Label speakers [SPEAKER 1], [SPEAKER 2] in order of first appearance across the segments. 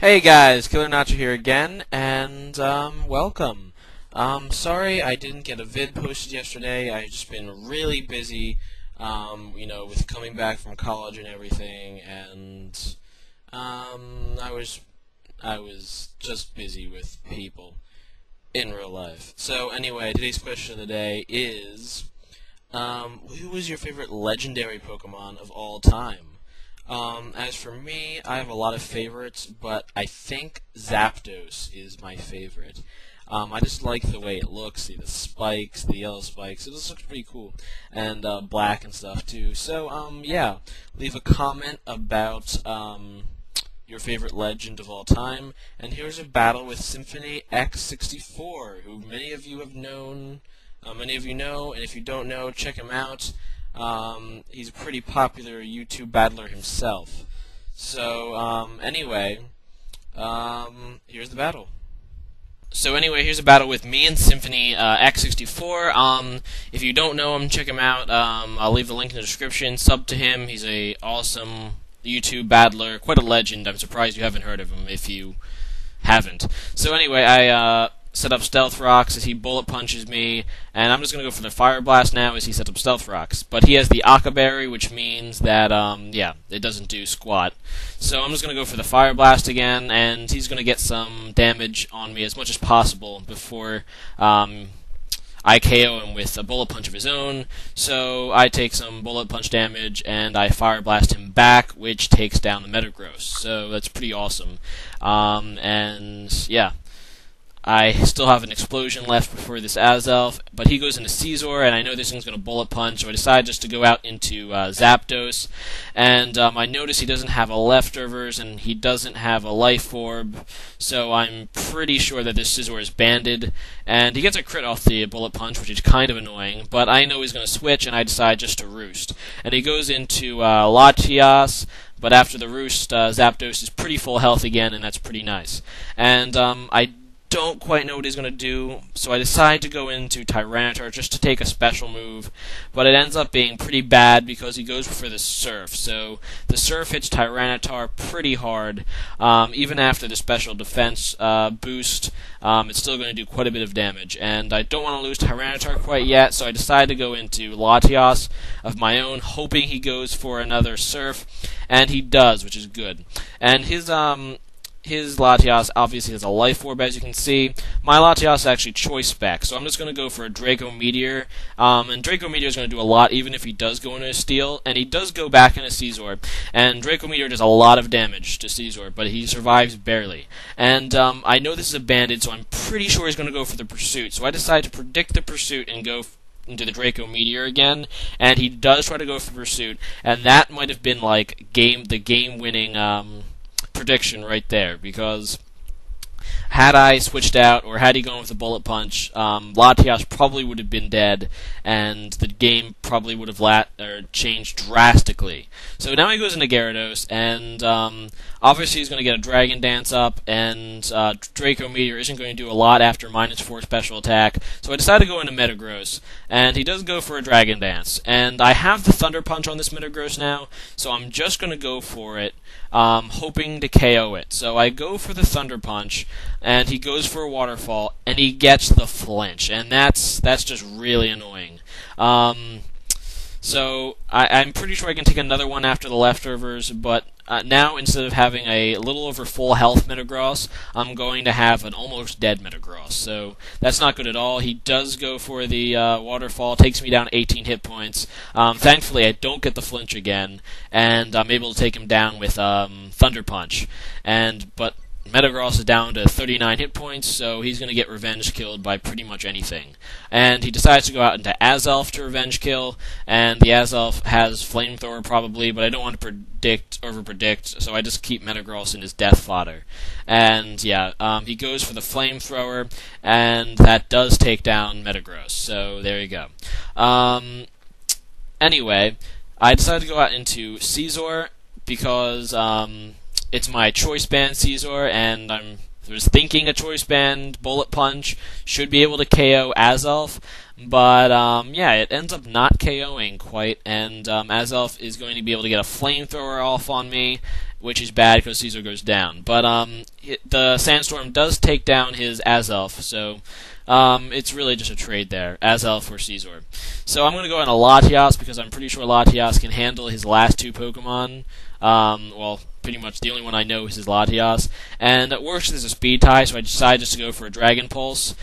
[SPEAKER 1] Hey guys, TheKillerNacho here again, and welcome. Sorry I didn't get a vid posted yesterday. I've just been really busy, with coming back from college and everything, and I was just busy with people in real life. So anyway, today's question of the day is, who was your favorite legendary Pokemon of all time? As for me, I have a lot of favorites, but I think Zapdos is my favorite. I just like the way it looks, see the spikes, the yellow spikes, it just looks pretty cool, and black and stuff too. So, yeah, leave a comment about your favorite legend of all time, and here's a battle with symphonyx64, who many of you have known, many of you know, and if you don't know, check him out. He's a pretty popular YouTube battler himself. So, anyway, here's the battle. So anyway, here's a battle with me and Symphony X64. If you don't know him, check him out. I'll leave the link in the description. Sub to him. He's a awesome YouTube battler, quite a legend. I'm surprised you haven't heard of him if you haven't. So anyway, I set up Stealth Rocks as he bullet punches me, and I'm just going to go for the Fire Blast now as he sets up Stealth Rocks. But he has the Aqua Berry, which means that, yeah, it doesn't do squat. So I'm just going to go for the Fire Blast again, and he's going to get some damage on me as much as possible before I KO him with a Bullet Punch of his own. So I take some Bullet Punch damage, and I Fire Blast him back, which takes down the Metagross. So that's pretty awesome. And, yeah. I still have an explosion left before this Azelf, but he goes into Scizor, and I know this thing's going to Bullet Punch, so I decide just to go out into Zapdos, and I notice he doesn't have a Leftovers, and he doesn't have a Life Orb, so I'm pretty sure that this Scizor is banded, and he gets a crit off the Bullet Punch, which is kind of annoying, but I know he's going to switch, and I decide just to Roost. And he goes into Latias, but after the Roost, Zapdos is pretty full health again, and that's pretty nice. And I don't quite know what he's going to do, so I decide to go into Tyranitar just to take a special move, but it ends up being pretty bad because he goes for the Surf. So the Surf hits Tyranitar pretty hard. Even after the special defense boost, it's still going to do quite a bit of damage, and I don't want to lose Tyranitar quite yet, so I decide to go into Latias of my own, hoping he goes for another Surf, and he does, which is good. And his Latias obviously has a Life Orb, as you can see. My Latias is actually Choice Spec, so I'm just going to go for a Draco Meteor. And Draco Meteor is going to do a lot, even if he does go into a Steel. And he does go back into Scizor. And Draco Meteor does a lot of damage to Scizor, but he survives barely. And I know this is a Banded, so I'm pretty sure he's going to go for the Pursuit. So I decide to predict the Pursuit and go into the Draco Meteor again, and he does try to go for Pursuit, and that might have been like the game-winning prediction right there, because had I switched out, or had he gone with a Bullet Punch, Latias probably would have been dead, and the game probably would have changed drastically. So now he goes into Gyarados, and obviously he's going to get a Dragon Dance up, and Draco Meteor isn't going to do a lot after -4 special attack, so I decided to go into Metagross, and he does go for a Dragon Dance. And I have the Thunder Punch on this Metagross now, so I'm just going to go for it, hoping to KO it. So I go for the Thunder Punch, and he goes for a Waterfall, and he gets the flinch, and that's just really annoying. So I'm pretty sure I can take another one after the Leftovers, but now instead of having a little over full health Metagross, I'm going to have an almost dead Metagross. So that's not good at all. He does go for the Waterfall, takes me down 18 hit points. Thankfully, I don't get the flinch again, and I'm able to take him down with Thunder Punch. But Metagross is down to 39 hit points, so he's going to get revenge killed by pretty much anything. And he decides to go out into Azelf to revenge kill, and the Azelf has Flamethrower probably, but I don't want to over-predict, so I just keep Metagross in his death fodder. And yeah, he goes for the Flamethrower, and that does take down Metagross, so there you go. Anyway, I decided to go out into Scizor because it's my Choice Band Scizor, and I was thinking a Choice Band Bullet Punch should be able to KO Azelf, but yeah, it ends up not KOing quite, and Azelf is going to be able to get a Flamethrower off on me, which is bad because Caesar goes down. But the Sandstorm does take down his Azelf, so it's really just a trade there, Azelf for Caesar. So I'm going to go on a Latias because I'm pretty sure Latias can handle his last two Pokemon. Well, pretty much the only one I know is his Latias. And it works as a speed tie, so I decided just to go for a Dragon Pulse.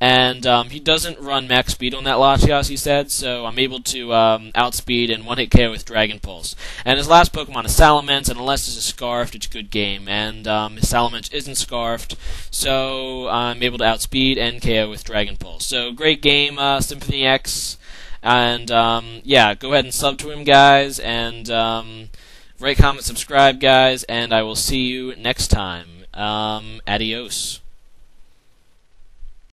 [SPEAKER 1] And he doesn't run max speed on that Latias, he said, so I'm able to outspeed and one-hit KO with Dragon Pulse. And his last Pokemon is Salamence, and unless it's a Scarfed, it's a good game. And his Salamence isn't Scarfed, so I'm able to outspeed and KO with Dragon Pulse. So great game, Symphony X. And yeah, go ahead and sub to him, guys, and rate, comment, subscribe, guys, and I will see you next time. Adios.